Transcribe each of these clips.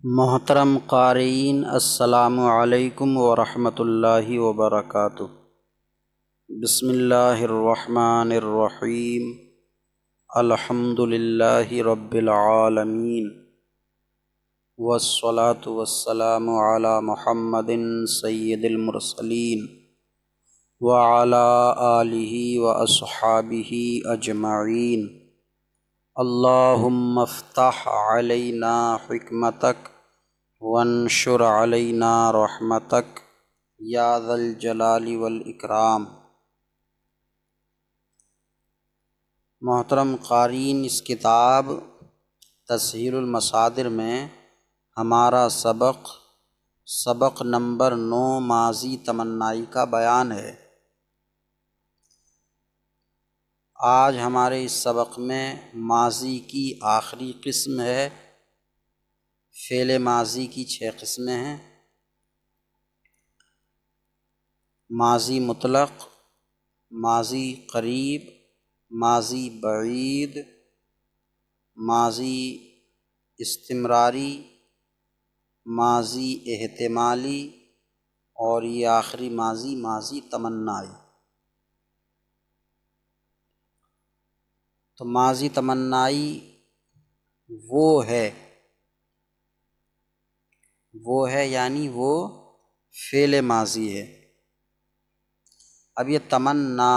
محترم قارئین، السلام علیکم ورحمۃ اللہ وبرکاتہ۔ بسم اللہ الرحمن الرحیم۔ الحمد للہ رب العالمین، والصلاة والسلام علی محمد سید المرسلین وعلی آلہ واصحابہ اجمعین۔ اللہم افتح علینا حکمتک وانشر علینا رحمتک یا ذا الجلال والاکرام۔ محترم قارئین، اس کتاب تسہیل المصادر میں ہمارا سبق نمبر 9 ماضی تمنائی کا بیان ہے۔ آج ہمارے اس سبق میں ماضی کی آخری قسم ہے۔ فعل ماضی کی 6 قسمیں ہیں: ماضی مطلق، ماضی قریب، ماضی بعید، ماضی استمراری، ماضی احتمالی، اور یہ آخری ماضی تمنائی۔ تو ماضی تمنائی وہ ہے یعنی وہ فعل ماضی ہے۔ اب یہ تمنا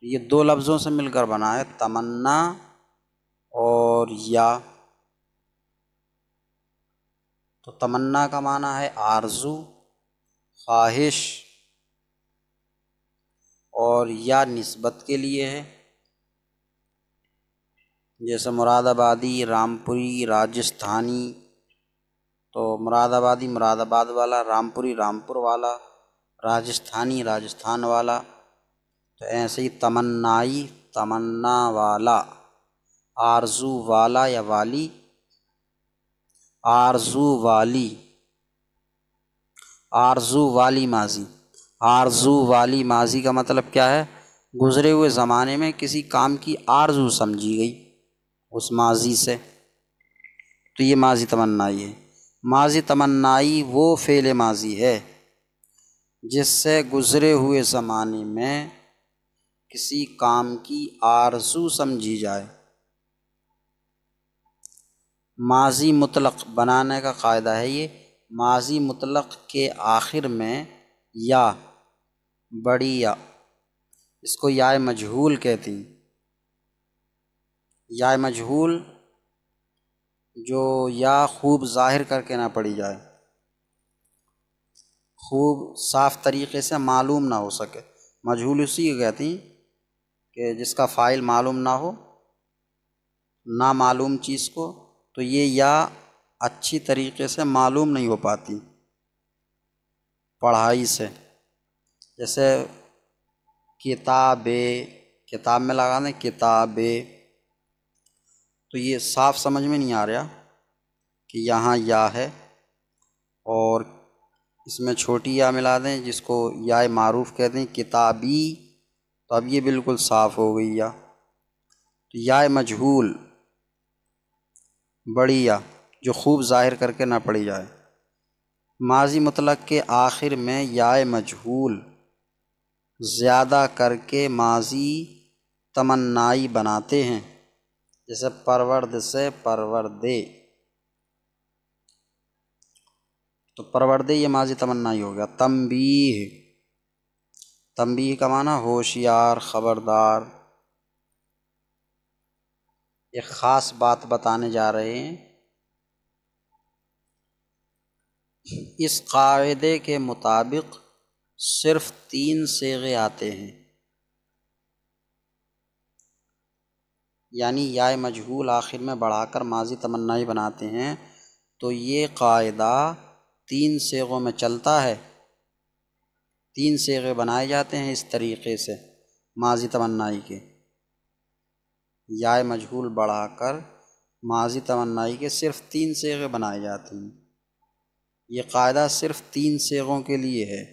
یہ 2 لفظوں سے مل کر بنا ہے، تمنا اور یا۔ تو تمنا کا معنی ہے آرزو، خواہش، اور یا نسبت کے لیے ہے، جیسے مراد آبادی، رامپوری، راجستھانی۔ تو مراد آبادی مراد آباد والا، رامپوری رامپور والا، راجستھانی راجستھان والا۔ تو ایسے ہی تمنائی تمنا والا، آرزو والا یا والی، آرزو والی ماضی۔ آرزو والی ماضی کا مطلب کیا ہے؟ گزرے ہوئے زمانے میں کسی کام کی آرزو سمجھی گئی اس ماضی سے، تو یہ ماضی تمنائی ہے۔ ماضی تمنائی وہ فعل ماضی ہے جس سے گزرے ہوئے زمانے میں کسی کام کی آرزو سمجھی جائے۔ ماضی مطلق بنانے کا قاعدہ ہے یہ: ماضی مطلق کے آخر میں یا، بڑی یا، اس کو یا مجہول کہتے ہیں۔ یا مجہول جو یا خوب ظاہر کر کے نہ پڑھی جائے، خوب صاف طریقے سے معلوم نہ ہو سکے۔ مجہول اسی کو کہتے ہیں کہ جس کا فاعل معلوم نہ ہو، نامعلوم چیز کو، تو یہ یا اچھی طریقے سے معلوم نہیں ہو پاتی پڑھائی سے۔ جیسے کتاب میں لگا دیں کتابیں، تو یہ صاف سمجھ میں نہیں آ رہا کہ یہاں یا ہے، اور اس میں چھوٹی یا ملا دیں جس کو یا معروف کہتے ہیں کتابی، تو اب یہ بالکل صاف ہو گئی یا۔ تو یا مجہول بڑی یا جو خوب ظاہر کر کے نہ پڑھی جائے۔ ماضی مطلق کے آخر میں یا مجہول زیادہ کر کے ماضی تمنائی بناتے ہیں، جیسے پرورد سے پروردے۔ تو پروردے یہ ماضی تمنائی ہو گیا۔ تنبیہ کا معنی ہوشیار، خبردار۔ ایک خاص بات بتانے جا رہے ہیں۔ اس قاعدے کے مطابق صرف 3 صیغے آتے ہیں، یعنی یا مجہول آخر میں بڑھا کر ماضی تمنائی بناتے ہیں، تو یہ قاعدہ 3 صیغوں میں چلتا ہے۔ 3 صیغے بنائے جاتے ہیں اس طریقے سے ماضی تمنائی کے، یا مجہول بڑھا کر ماضی تمنائی کے صرف 3 صیغے بنائے جاتے ہیں۔ یہ قاعدہ صرف 3 صیغوں کے لیے ہے۔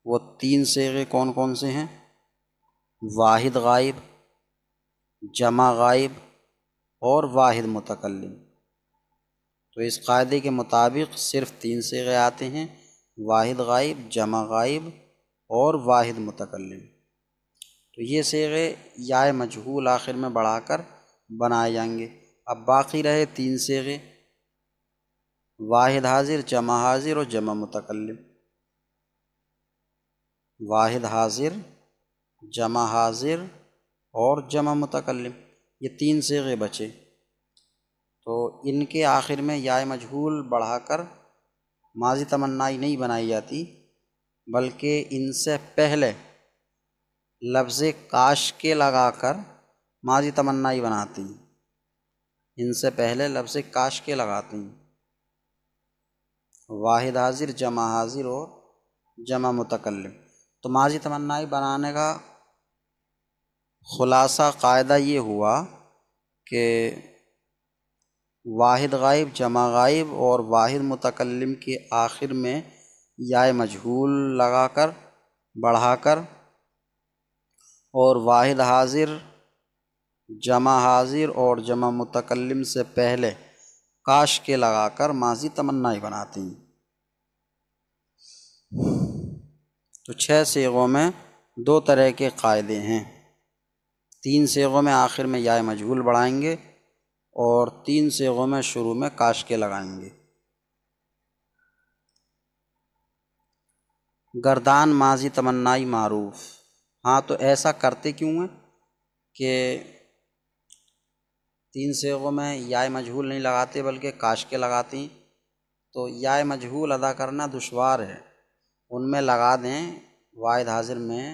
وہ 3 صیغے کون کون سے ہیں؟ واحد غائب، جمع غائب اور واحد متکلم۔ تو اس قاعدے کے مطابق صرف 3 صیغے آتے ہیں، واحد غائب، جمع غائب اور واحد متکلم۔ تو یہ صیغے یا مجہول آخر میں بڑھا کر بنائے جائیں گے۔ اب باقی رہے 3 صیغے، واحد حاضر، جمع حاضر اور جمع متکلم۔ واحد حاضر، جمع حاضر اور جمع متکلم، یہ 3 صیغے بچے۔ تو ان کے آخر میں یا مجہول بڑھا کر ماضی تمنائی نہیں بنائی جاتی، بلکہ ان سے پہلے لفظ کاش کے لگا کر ماضی تمنائی بناتی ہیں۔ ان سے پہلے لفظ کاش کے لگاتی ہیں، واحد حاضر، جمع حاضر اور جمع متکلم۔ تو ماضی تمنائی بنانے کا خلاصہ قاعدہ یہ ہوا کہ واحد غائب، جمع غائب اور واحد متکلم کے آخر میں یا مجہول لگا کر بڑھا کر، اور واحد حاضر، جمع حاضر اور جمع متکلم سے پہلے کاش کے لگا کر ماضی تمنائی بناتی ہیں۔ تو 6 صیغوں میں 2 طرح کے قاعدے ہیں۔ 3 صیغوں میں آخر میں یا مجہول بڑھائیں گے اور 3 صیغوں میں شروع میں کاش کے لگائیں گے۔ گردان ماضی تمنائی معروف۔ ہاں، تو ایسا کرتے کیوں ہیں کہ 3 صیغوں میں یا مجہول نہیں لگاتے بلکہ کاش کے لگاتے ہیں؟ تو یا مجہول ادا کرنا دشوار ہے، ان میں لگا دیں واحد حاضر میں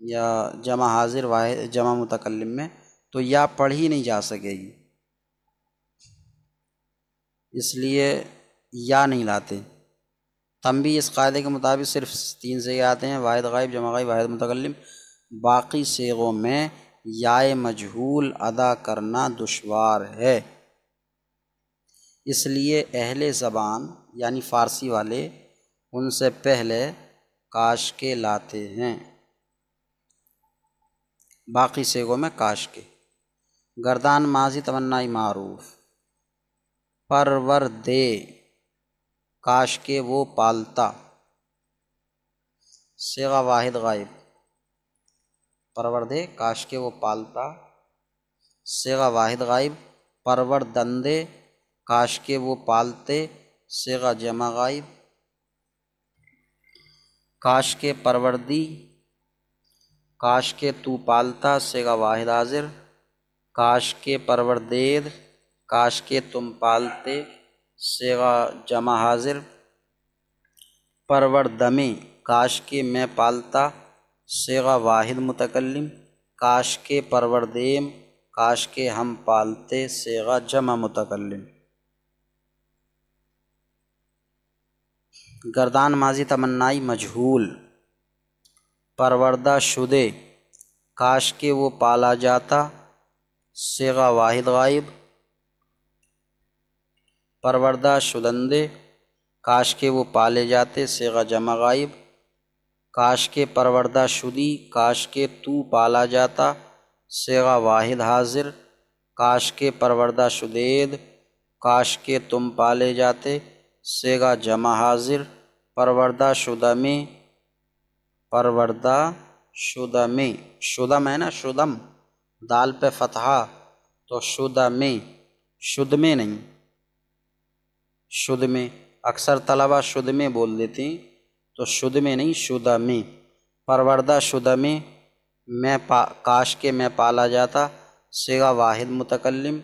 یا جمع حاضر واحد جمع متکلم میں، تو یا پڑھی نہیں جا سکے گی، اس لیے یا نہیں لاتے۔ تنبیہ، اس قاعدے کے مطابق صرف 3 صیغے آتے ہیں، واحد غائب، جمع غائب، واحد متکلم۔ باقی صیغوں میں یا مجہول ادا کرنا دشوار ہے، اس لیے اہل زبان یعنی فارسی والے ان سے پہلے کاش کے لاتے ہیں، باقی صیغوں میں کاش کے۔ گردان ماضی تمنائی معروف۔ پرور دے کاش کے وہ پالتا، صیغہ واحد غائب، پرور دے کاش کے وہ پالتا، صیغہ واحد غائب۔ پرور دندے کاش کے وہ پالتے، صیغہ جمع غائب۔ کاش کے پروردی کاش کے تو پالتا، صیغہ واحد حاضر۔ کاش کے پروردید کاش کے تم پالتے، صیغہ جمع حاضر۔ پروردمے کاش کے میں پالتا، صیغہ واحد متکلم۔ کاش کے پروردیم کاش کے ہم پالتے، صیغہ جمع متکلم۔ گردان ماضی تمنائی مجہول۔ پروردہ شدے کاش کے وہ پالا جاتا، صیغہ واحد غائب۔ پروردہ شدندے کاش کے وہ پالے جاتے، صیغہ جمع غائب۔ کاش کے پروردہ شدی کاش کے تو پالا جاتا، صیغہ واحد حاضر۔ کاش کے پروردہ شدید کاش کے تم پالے جاتے، صیغہ جمع حاضر۔ پروردہ شدمے پروردہ شدمے، شدم ہے نا، شدم دال پہ فتحہ، تو شدمے، شدمے نہیں، شدمے، اکثر طلبہ شدمے بول دیتے ہیں، تو شدمے نہیں، شدمے۔ پروردہ شدمے میں کاش کے میں پالا جاتا، صیغہ واحد متکلم۔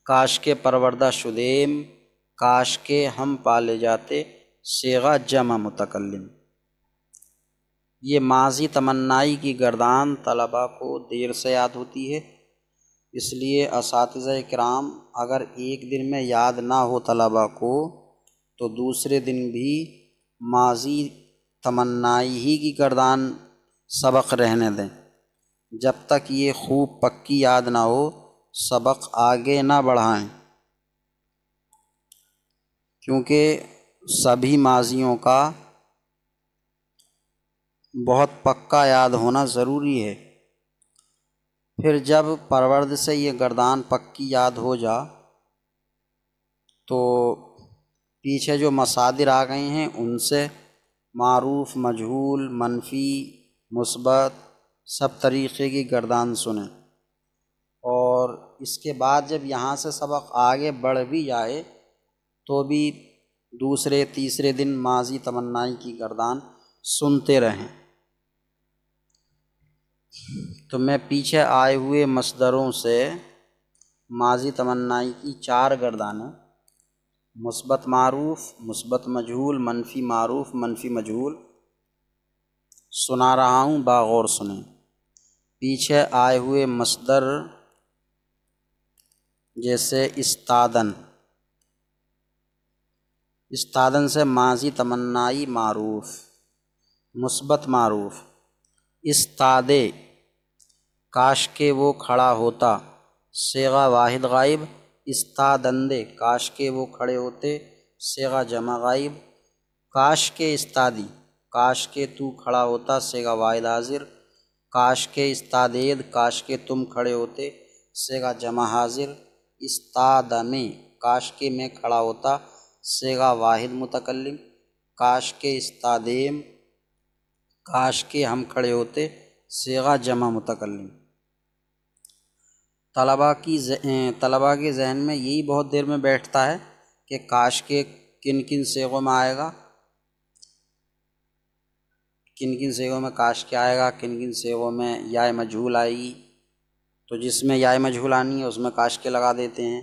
کاش کے پروردہ شدیم کاش کے ہم پالے جاتے، صیغہ جمع متکلم۔ یہ ماضی تمنائی کی گردان طلبہ کو دیر سے یاد ہوتی ہے، اس لیے اساتذہ کرام اگر ایک دن میں یاد نہ ہو طلبہ کو تو دوسرے دن بھی ماضی تمنائی ہی کی گردان سبق رہنے دیں، جب تک یہ خوب پکی یاد نہ ہو سبق آگے نہ بڑھائیں، کیونکہ سبھی ماضیوں کا بہت پکا یاد ہونا ضروری ہے۔ پھر جب پرورد سے یہ گردان پکی یاد ہو جا تو پیچھے جو مصادر آ گئے ہیں ان سے معروف، مجہول، منفی، مثبت سب طریقے کی گردان سنیں، اور اس کے بعد جب یہاں سے سبق آگے بڑھ بھی جائے تو بھی دوسرے تیسرے دن ماضی تمنائی کی گردان سنتے رہیں۔ تو میں پیچھے آئے ہوئے مصدروں سے ماضی تمنائی کی 4 گردانیں، مثبت معروف، مثبت مجہول، منفی معروف، منفی مجہول سنا رہا ہوں، باغور سنیں۔ پیچھے آئے ہوئے مصدر جیسے استادن، استادن سے ماضی تمنائی معروف، مثبت معروف، استادے کاش کے وہ کھڑا ہوتا، صیغہ واحد غائب، استادندے کاش کے وہ کھڑے ہوتے، صیغہ جمع غائب، کاش کے استادی کاش کے تو کھڑا ہوتا، صیغہ واحد حاضر، کاش کے استادید کاش کے تم کھڑے ہوتے، صیغہ جمع حاضر، استادمے کاش کے میں کھڑا ہوتا، صیغہ واحد متکلم، کاش کے استادیم کاش کے ہم کھڑے ہوتے، صیغہ جمع متکلم۔ طلباء کے ذہن میں یہی بہت دیر میں بیٹھتا ہے کہ کاش کے کن کن صیغوں میں آئے گا، کن کن صیغوں میں کاش کے آئے گا، کن کن صیغوں میں یا مجہول آئے گی۔ تو جس میں یا مجہول آنی ہے اس میں کاش کے لگا دیتے ہیں،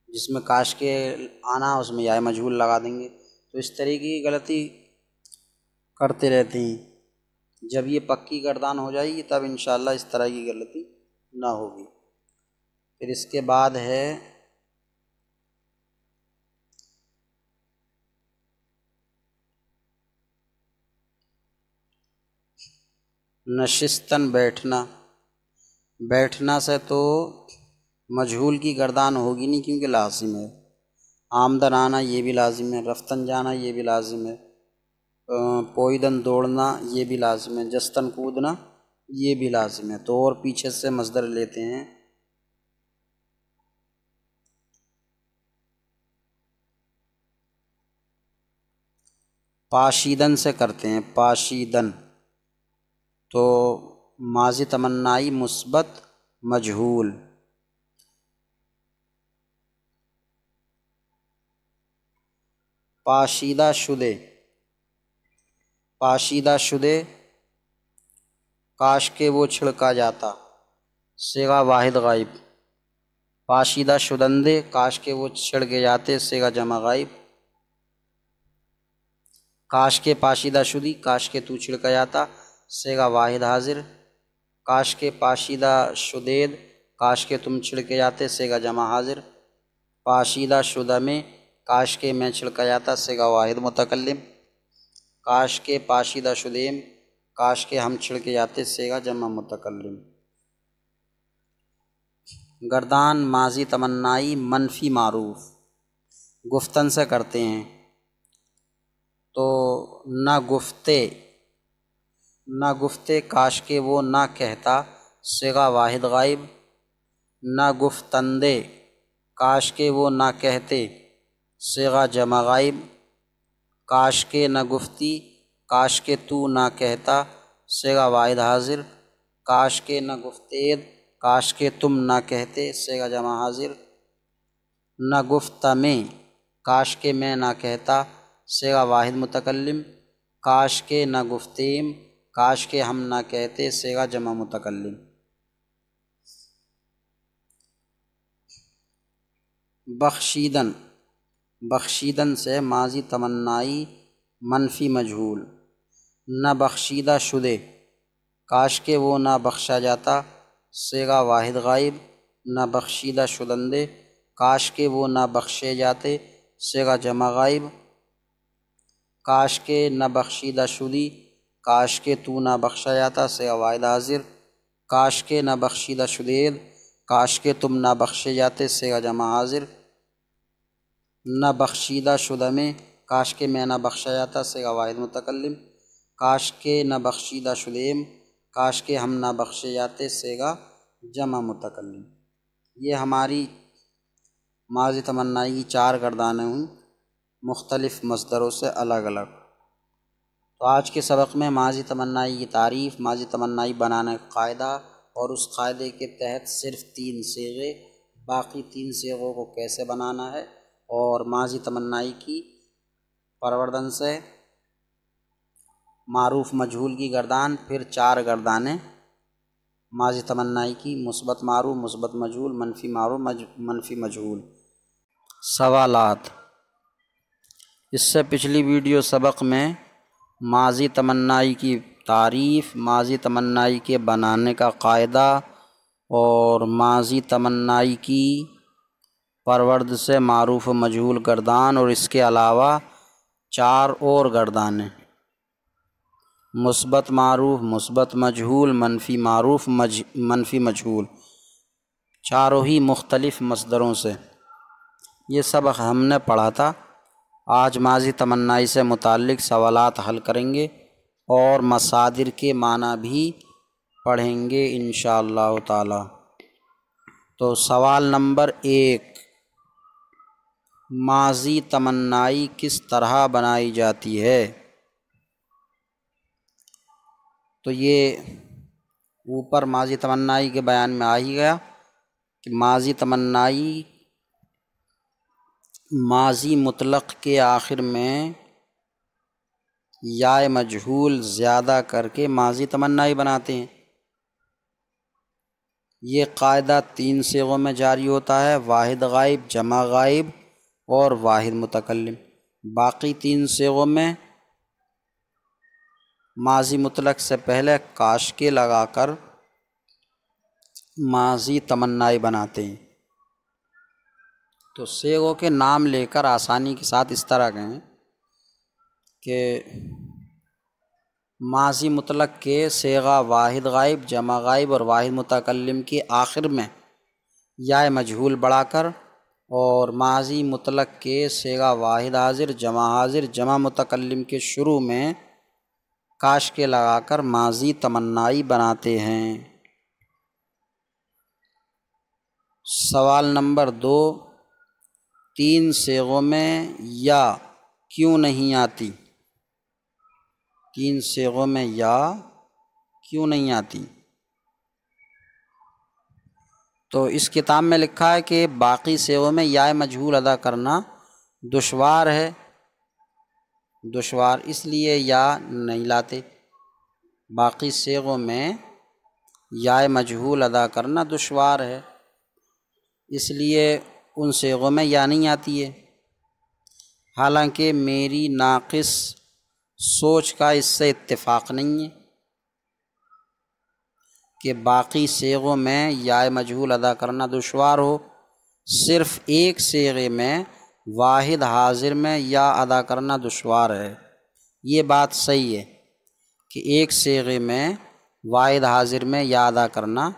جس میں کاش کے آنا اس میں یا مجہول لگا دیں گے۔ تو اس طریقے کی غلطی کرتے رہتے ہیں۔ جب یہ پکی گردان ہو جائے گی تب انشاءاللہ اس طرح کی غلطی نہ ہوگی۔ پھر اس کے بعد ہے نشستن، بیٹھنا۔ بیٹھنا سے تو مجہول کی گردان ہوگی نہیں کیونکہ لازم ہے، آمدن آنا یہ بھی لازم ہے، رفتن جانا یہ بھی لازم ہے، پوئیدن دوڑنا یہ بھی لازم ہے، جستن کودنا یہ بھی لازم ہے۔ تو اور پیچھے سے مصدر لیتے ہیں، پاشیدن سے کرتے ہیں، پاشیدن تو ماضی تمنائی مثبت مجہول، پاشیدہ شدے، پاشیدہ شدے کاش کے وہ چھڑکا جاتا، صیغہ واحد غائب، پاشیدہ شدندے کاش کے وہ چھڑکے جاتے، صیغہ جمع غائب، کاش کے پاشیدہ شدی کاش کے تو چھڑکا جاتا، صیغہ واحد حاضر، کاش کے پاشیدہ شدید کاش کے تم چھڑکے جاتے، صیغہ جمع حاضر، پاشیدہ شدہ میں کاش کے میں چھڑکا جاتا، صیغہ واحد متکلم، کاش کے پاشیدہ شدیم کاش کے ہم چھڑکے جاتے، صیغہ جمع متکلم۔ گردان ماضی تمنائی منفی معروف گفتن سے کرتے ہیں، تو نہ گفتے، نہ گفتے کاش کے وہ نہ کہتا، صیغہ واحد غائب، نہ گفتندے کاش کے وہ نہ کہتے، صیغہ جمع غائب، کاش کے نہ گفتی کاش کے تو نہ کہتا، صیغہ واحد حاضر، کاش کے نہ گفتید کاش کے تم نہ کہتے، صیغہ جمع حاضر، نہ گفتمیں کاش کے میں نہ کہتا، صیغہ واحد متکلم، کاش کے نہ گفتیم کاش کے ہم نہ کہتے، صیغہ جمع متکلم۔ بخشیدن، بخشیدن سے ماضی تمنائی منفی مجہول، نہ بخشیدہ شدے کاش کے وہ نہ بخشا جاتا، صیغہ واحد غائب، نہ بخشیدہ شدندے کاش کے وہ نہ بخشے جاتے، صیغہ جمع غائب، کاش کے نہ بخشیدہ شدی کاش کے تو نہ بخشا جاتا، صیغہ واحد حاضر، کاش کے نہ بخشیدہ شدید کاش کے تم نہ بخشے جاتے، صیغہ جمع حاضر، نہ بخشیدہ شدہ میں کاش کے میں نہ بخشا جاتا، صیغہ واحد متکلم، کاش کے نہ بخشیدہ شدیم کاش کے ہم نہ بخشے جاتے، صیغہ جمع متکلم۔ یہ ہماری ماضی تمنائی کی 4 گردانیں ہوئیں مختلف مصدروں سے الگ الگ۔ تو آج کے سبق میں ماضی تمنائی کی تعریف، ماضی تمنائی بنانے کا قاعدہ اور اس قاعدے کے تحت صرف 3 صیغے، باقی 3 صیغوں کو کیسے بنانا ہے، اور ماضی تمنائی کی پروردن سے معروف مجہول کی گردان، پھر 4 گردانیں ماضی تمنائی کی مثبت معروف، مثبت مجہول، منفی معروف، منفی مجہول۔ سوالات۔ اس سے پچھلی ویڈیو سبق میں ماضی تمنائی کی تعریف، ماضی تمنائی کے بنانے کا قاعدہ اور ماضی تمنائی کی پرورد سے معروف و مجہول گردان، اور اس کے علاوہ 4 اور گردانیں مثبت معروف، مثبت مجہول، منفی معروف، منفی مجہول، چاروں ہی مختلف مصدروں سے، یہ سبق ہم نے پڑھا تھا۔ آج ماضی تمنائی سے متعلق سوالات حل کریں گے اور مصادر کے معنی بھی پڑھیں گے انشاءاللہ تعالی۔ تو سوال نمبر 1، ماضی تمنائی کس طرح بنائی جاتی ہے؟ تو یہ اوپر ماضی تمنائی کے بیان میں آ ہی گیا کہ ماضی تمنائی ماضی مطلق کے آخر میں یا مجہول زیادہ کر کے ماضی تمنائی بناتے ہیں۔ یہ قاعدہ 3 صیغوں میں جاری ہوتا ہے، واحد غائب، جمع غائب اور واحد متکلم۔ باقی 3 صیغوں میں ماضی مطلق سے پہلے کاش کے لگا کر ماضی تمنائی بناتے ہیں۔ تو صیغوں کے نام لے کر آسانی کے ساتھ اس طرح کہیں کہ ماضی مطلق کے صیغہ واحد غائب، جمع غائب اور واحد متکلم کے آخر میں یا مجہول بڑھا کر، اور ماضی مطلق کے صیغہ واحد حاضر، جمع حاضر، جمع متکلم کے شروع میں کاش کے لگا کر ماضی تمنائی بناتے ہیں۔ سوال نمبر 2، 3 صیغوں میں یا کیوں نہیں آتی؟ 3 صیغوں میں یا کیوں نہیں آتی؟ تو اس کتاب میں لکھا ہے کہ باقی صیغوں میں یا مجہول ادا کرنا دشوار ہے، دشوار اس لیے یا نہیں لاتے۔ باقی صیغوں میں یا مجہول ادا کرنا دشوار ہے، اس لیے ان صیغوں میں یا نہیں آتی ہے۔ حالانکہ میری ناقص سوچ کا اس سے اتفاق نہیں ہے کہ باقی صیغوں میں یا مجہول ادا کرنا دشوار ہو، صرف ایک صیغے میں واحد حاضر میں یا ادا کرنا دشوار ہے۔ یہ بات صحیح ہے کہ ایک صیغے میں واحد حاضر میں یا ادا کرنا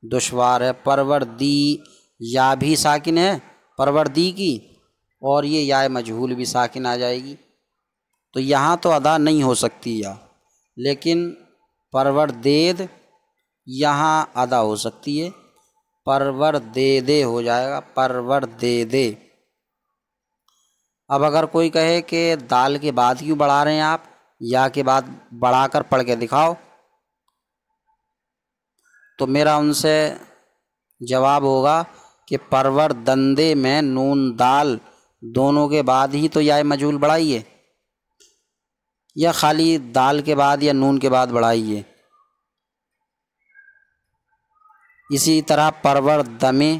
دشوار ہے۔ پروردی یا بھی ساکن ہے، پروردی کی، اور یہ یا مجہول بھی ساکن آ جائے گی، تو یہاں تو ادا نہیں ہو سکتی یا، لیکن پروردید یہاں ادا ہو سکتی ہے، پروردیدے ہو جائے گا، پروردیدے۔ اب اگر کوئی کہے کہ دال کے بعد کیوں بڑھا رہے ہیں آپ، یا کے بعد بڑھا کر پڑھ کے دکھاؤ، تو میرا ان سے جواب ہوگا کہ پروردندے میں نون دال دونوں کے بعد ہی تو یا مجہول بڑھائیے، یا خالی دال کے بعد یا نون کے بعد بڑھائیے۔ اسی طرح پروردمے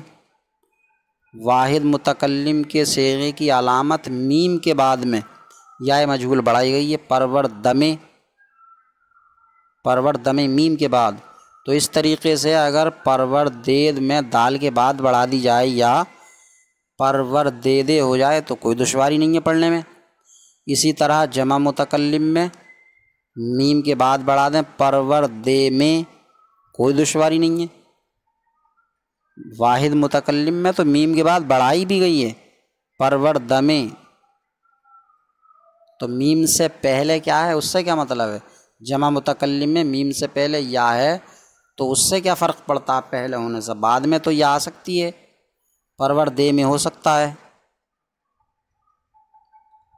واحد متکلم کے صیغے کی علامت میم کے بعد میں یا مجہول بڑھائی گئی ہے، پروردمے، پروردمے میم کے بعد۔ تو اس طریقے سے اگر پروردید میں دال کے بعد بڑھا دی جائے یا پروردیدے ہو جائے تو کوئی دشواری نہیں ہے پڑھنے میں۔ اسی طرح جمع متکلم میں میم کے بعد بڑھا دیں پروردے میں، کوئی دشواری نہیں ہے۔ واحد متکلم میں تو میم کے بعد بڑھائی بھی گئی ہے، پروردمے، تو میم سے پہلے کیا ہے، اس سے کیا مطلب ہے؟ جمع متکلم میں میم سے پہلے یا ہے تو اس سے کیا فرق پڑتا ہے پہلے ہونے سے؟ بعد میں تو یہ آ سکتی ہے، پروردے میں ہو سکتا ہے۔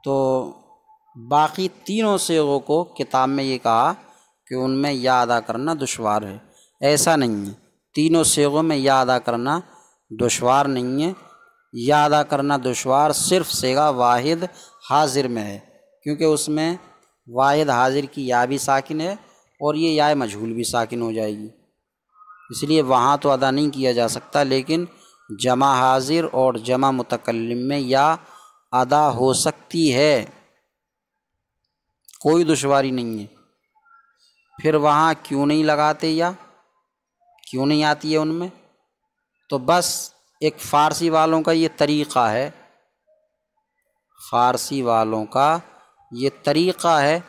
تو باقی تینوں صیغوں کو کتاب میں یہ کہا کہ ان میں یا ادا کرنا دشوار ہے۔ ایسا نہیں ہے، تینوں صیغوں میں یا ادا کرنا دشوار نہیں ہے۔ یا ادا کرنا دشوار صرف صیغہ واحد حاضر میں ہے، کیونکہ اس میں واحد حاضر کی یا بھی ساکن ہے اور یہ یا مجہول بھی ساکن ہو جائے گی، اس لیے وہاں تو ادا نہیں کیا جا سکتا۔ لیکن جمع حاضر اور جمع متکلم میں یا ادا ہو سکتی ہے، کوئی دشواری نہیں ہے۔ پھر وہاں کیوں نہیں لگاتے یا کیوں نہیں آتی ہے ان میں؟ تو بس ایک فارسی والوں کا یہ طریقہ ہے، فارسی والوں کا یہ طریقہ ہے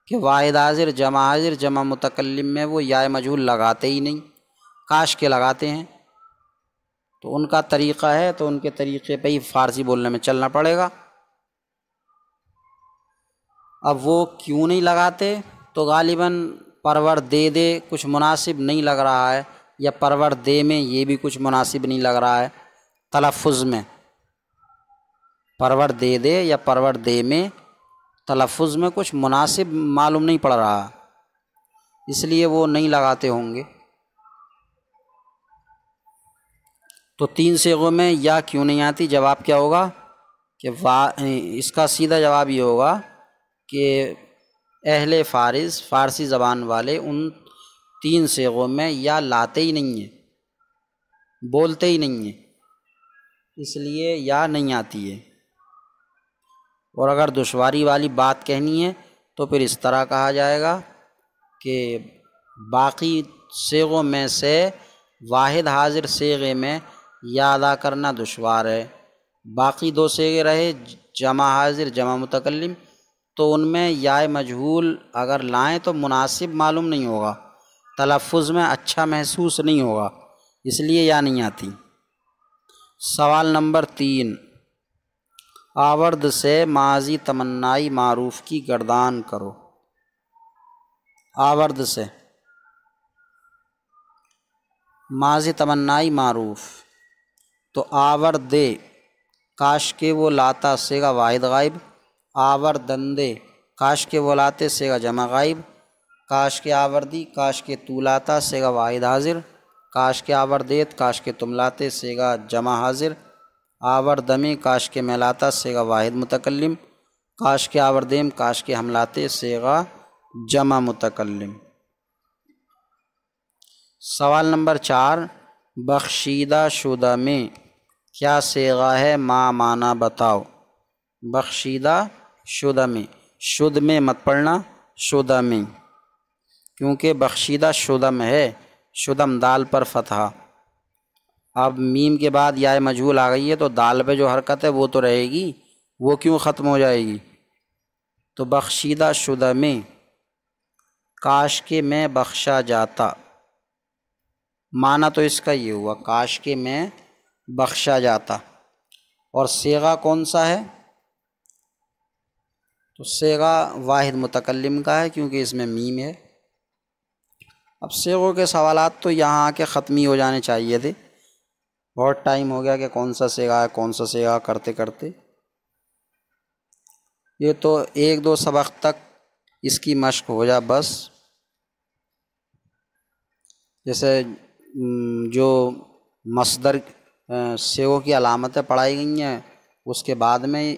کہ واحد حاضر جمع متکلم میں وہ یا مجہول لگاتے ہی نہیں، کاش کے لگاتے ہیں۔ تو ان کا طریقہ ہے، تو ان کے طریقے پہ ہی فارسی بولنے میں چلنا پڑے گا۔ اب وہ کیوں نہیں لگاتے؟ تو غالباً پرور دے کچھ مناسب نہیں لگ رہا ہے، یا پرور دے میں یہ بھی کچھ مناسب نہیں لگ رہا ہے تلفظ میں، پرور دے یا پرور دے میں تلفظ میں کچھ مناسب معلوم نہیں پڑ رہا، اس لیے وہ نہیں لگاتے ہوں گے۔ تو تین صیغوں میں یا کیوں نہیں آتی؟ جواب کیا ہوگا کہ اس کا سیدھا جواب یہ ہوگا کہ اہل فارسی زبان والے ان تین صیغوں میں یا لاتے ہی نہیں ہیں، بولتے ہی نہیں ہیں، اس لیے یا نہیں آتی ہے۔ اور اگر دشواری والی بات کہنی ہے تو پھر اس طرح کہا جائے گا کہ باقی صیغوں میں سے واحد حاضر صیغے میں یا ادا کرنا دشوار ہے، باقی دو صیغے رہے جمع حاضر جمع متکلم، تو ان میں یا مجہول اگر لائیں تو مناسب معلوم نہیں ہوگا، تلفظ میں اچھا محسوس نہیں ہوگا، اس لیے یا نہیں آتی۔ سوال نمبر 3، آورد سے ماضی تمنائی معروف کی گردان کرو۔ آورد سے ماضی تمنائی معروف، تو آوردے کاش کے وہ لاتا صیغہ واحد غائب، آوردندے کاش کے وہ لاتے صیغہ جمع غائب، کاش کے آوردی کاش کے تو لاتا صیغہ واحد حاضر، کاش کے آوردیت کاش کے تم لاتے صیغہ جمع حاضر، آوردمی کاش کے میں لاتا صیغہ واحد متکلم، کاش کے آوردیم کاش کے ہم لاتے صیغہ جمع متکلم۔ سوال نمبر 4، بخشیدہ شدہ میں کیا صیغہ ہے ما معنی بتاؤ۔ بخشیدہ شدہ میں، شد میں مت پڑھنا، شدہ میں، کیونکہ بخشیدہ شدم ہے، شدم دال پر فتحہ، اب میم کے بعد یا مجہول آ گئی ہے تو دال پہ جو حرکت ہے وہ تو رہے گی، وہ کیوں ختم ہو جائے گی؟ تو بخشیدہ شدہ میں کاش کے میں بخشا جاتا، معنی تو اس کا یہ ہوا کاش کے میں بخشا جاتا، اور صیغہ کون سا ہے؟ تو صیغہ واحد متکلم کا ہے، کیونکہ اس میں میم ہے۔ اب صیغوں کے سوالات تو یہاں آ کے ختم ہی ہو جانے چاہیے تھے، بہت ٹائم ہو گیا کہ کون سا صیغہ ہے کون سا صیغہ کرتے کرتے، یہ تو 1-2 سبق تک اس کی مشق ہو جا بس۔ جیسے جو مصدر صیغوں کی علامتیں پڑھائی گئی ہیں، اس کے بعد میں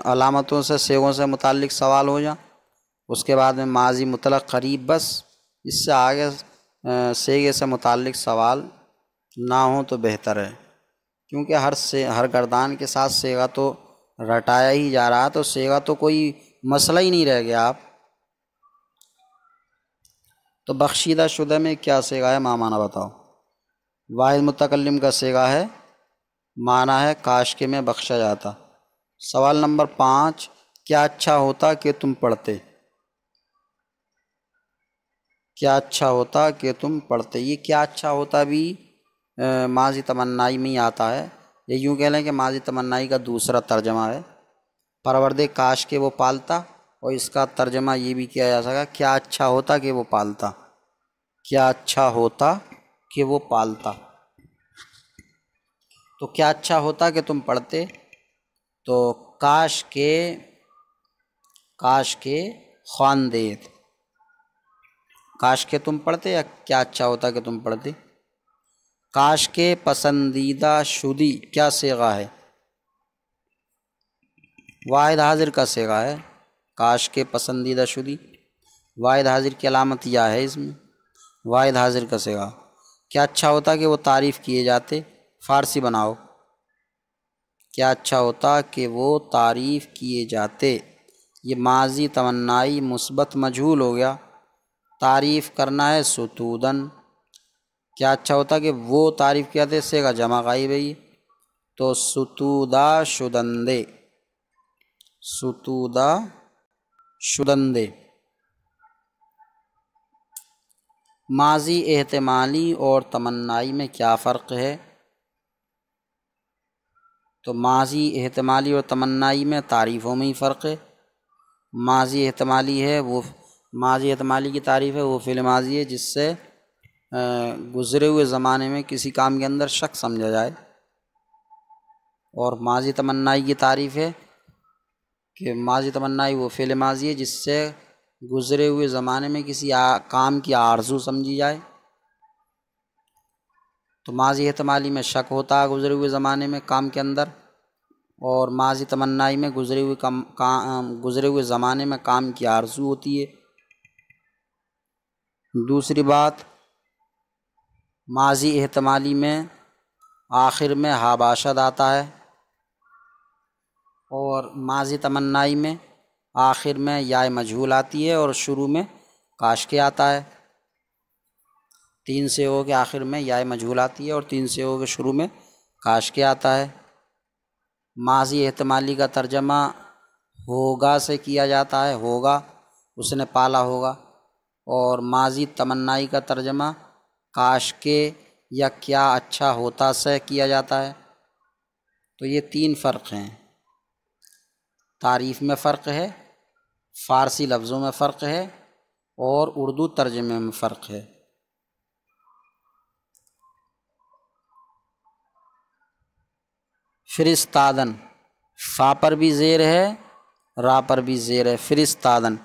علامتوں سے صیغوں سے متعلق سوال ہو جا، اس کے بعد میں ماضی مطلق قریب، بس اس سے آگے صیغے سے متعلق سوال نہ ہوں تو بہتر ہے، کیونکہ ہر گردان کے ساتھ صیغہ تو رٹایا ہی جا رہا، تو صیغہ تو کوئی مسئلہ ہی نہیں رہ گیا۔ آپ تو بخشیدہ شدہ میں کیا صیغہ ہے ما معنی بتاؤ۔ واحد متکلم کا صیغہ ہے، معنی ہے کاش کے میں بخشا جاتا۔ سوال نمبر 5، کیا اچھا ہوتا کہ تم پڑھتے۔ کیا اچھا ہوتا کہ تم پڑھتے، یہ کیا اچھا ہوتا بھی ماضی تمنائی میں ہی آتا ہے، یہ یوں کہہ لیں کہ ماضی تمنائی کا دوسرا ترجمہ ہے، پروردے کاش کے وہ پالتا، اور اس کا ترجمہ یہ بھی کیا جا سکتا کیا اچھا ہوتا کہ وہ پالتا۔ کیا اچھا ہوتا کہ وہ پالتا۔ تو کیا اچھا ہوتا کہ تم پڑھتے، تو کاش کے خواندید، کاش کے تم پڑھتے یا کیا اچھا ہوتا کہ تم پڑھتے۔ کاش کے پسندیدہ شدی کیا صیغہ ہے، واحد حاضر کا صیغہ ہے۔ کاش کے پسندیدہ شدی، واحد حاضر کی علامت یا ہے اس میں، واحد حاضر کا صیغہ۔ کیا اچھا ہوتا کہ وہ تعریف کیے جاتے، فارسی بناؤ، کیا اچھا ہوتا کہ وہ تعریف کیے جاتے۔ یہ ماضی تمنائی مثبت مجہول ہو گیا، تعریف کرنا ہے ستودن۔ کیا اچھا ہوتا کہ وہ تعریف کیا جاتے، صیغہ جمع غائب ہے یہ، تو ستودا شدندے، ستودا شدندے۔ ماضی احتمالی اور تمنائی میں کیا فرق ہے، تو ماضی احتمالی اور تمنائی میں تعریفوں میں ہی فرق ہے۔ ماضی احتمالی ہے وہ، ماضی احتمالی کی تعریف ہے وہ فعل ماضی ہے جس سے گزرے ہوئے زمانے میں کسی کام کے اندر شک سمجھا جائے، اور ماضی تمنائی کی تعریف ہے کہ ماضی تمنائی وہ فعل ماضی ہے جس سے گزرے ہوئے زمانے میں کسی کام کی آرزو سمجھی جائے۔ تو ماضی احتمالی میں شک ہوتا ہے گزرے ہوئے زمانے میں کام کے اندر، اور ماضی تمنائی میں گزرے ہوئے زمانے میں کام کی آرزو ہوتی ہے۔ دوسری بات، ماضی احتمالی میں آخر میں ہا باشد آتا ہے، اور ماضی تمنائی میں آخر میں یا مجہول آتی ہے اور شروع میں کاش کے آتا ہے۔ تین سے ہو کے آخر میں یا مجہول آتی ہے اور تین سے ہو کے شروع میں کاش کے آتا ہے۔ ماضی احتمالی کا ترجمہ ہوگا سے کیا جاتا ہے، ہوگا، اس نے پالا ہوگا، اور ماضی تمنائی کا ترجمہ کاش کے یا کیا اچھا ہوتا سے کیا جاتا ہے۔ تو یہ تین فرق ہیں، تعریف میں فرق ہے، فارسی لفظوں میں فرق ہے، اور اردو ترجمے میں فرق ہے۔ فرستادن، فا پر بھی زیر ہے، را پر بھی زیر ہے، فرستادن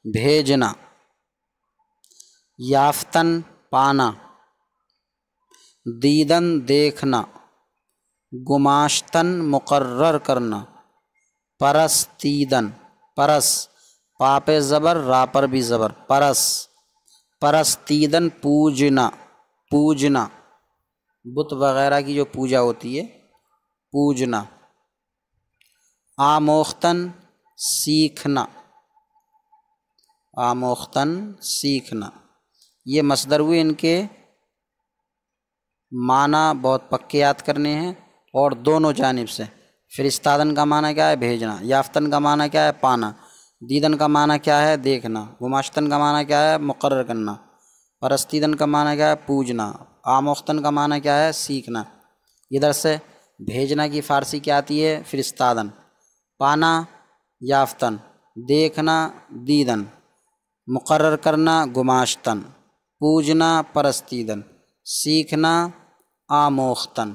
بھیجنا۔ یافتن پانا، دیدن دیکھنا، گماشتن مقرر کرنا، پرستیدن، پرس پا پہ زبر را پر بھی زبر، پرس، پرستیدن پوجنا، پوجنا، بت وغیرہ کی جو پوجا ہوتی ہے پوجنا۔ آموختن سیکھنا، آموختن سیکھنا۔ یہ مصدر ہوئے، ان کے معنی بہت پکے یاد کرنے ہیں، اور دونوں جانب سے۔ فرستادن کا معنی کیا ہے، بھیجنا۔ یافتن کا معنی کیا ہے، پانا۔ دیدن کا معنی کیا ہے، دیکھنا۔ گماشتن کا معنی کیا ہے، مقرر کرنا۔ پرستیدن کا معنی کیا ہے، پوجنا۔ آموختن کا معنی کیا ہے، سیکھنا۔ ادھر سے بھیجنا کی فارسی کیا آتی ہے، فرستادن۔ پانا یافتن، دیکھنا دیدن، مقرر کرنا گماشتن، پوجنا پرستیدن، سیکھنا آموختن۔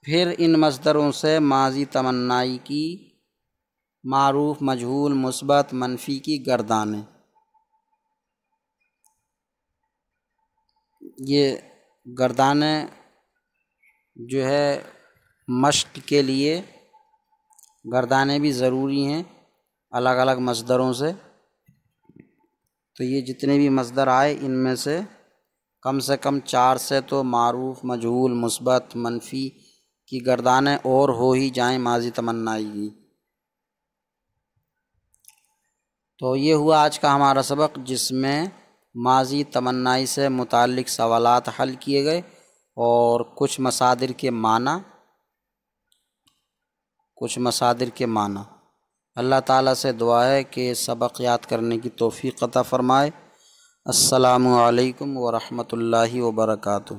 پھر ان مصدروں سے ماضی تمنائی کی معروف مجہول مثبت منفی کی گردانیں۔ یہ گردانیں جو ہے مشق کے لیے گردانیں بھی ضروری ہیں الگ الگ مصدروں سے۔ تو یہ جتنے بھی مصدر آئے ان میں سے کم 4 سے تو معروف مجہول مثبت منفی کی گردانیں اور ہو ہی جائیں ماضی تمنائی کی۔ تو یہ ہوا آج کا ہمارا سبق، جس میں ماضی تمنائی سے متعلق سوالات حل کیے گئے، اور کچھ مصادر کے معنی۔ اللہ تعالیٰ سے دعا ہے کہ سبق یاد کرنے کی توفیق عطا فرمائے۔ السلام علیکم ورحمۃ اللہ وبرکاتہ۔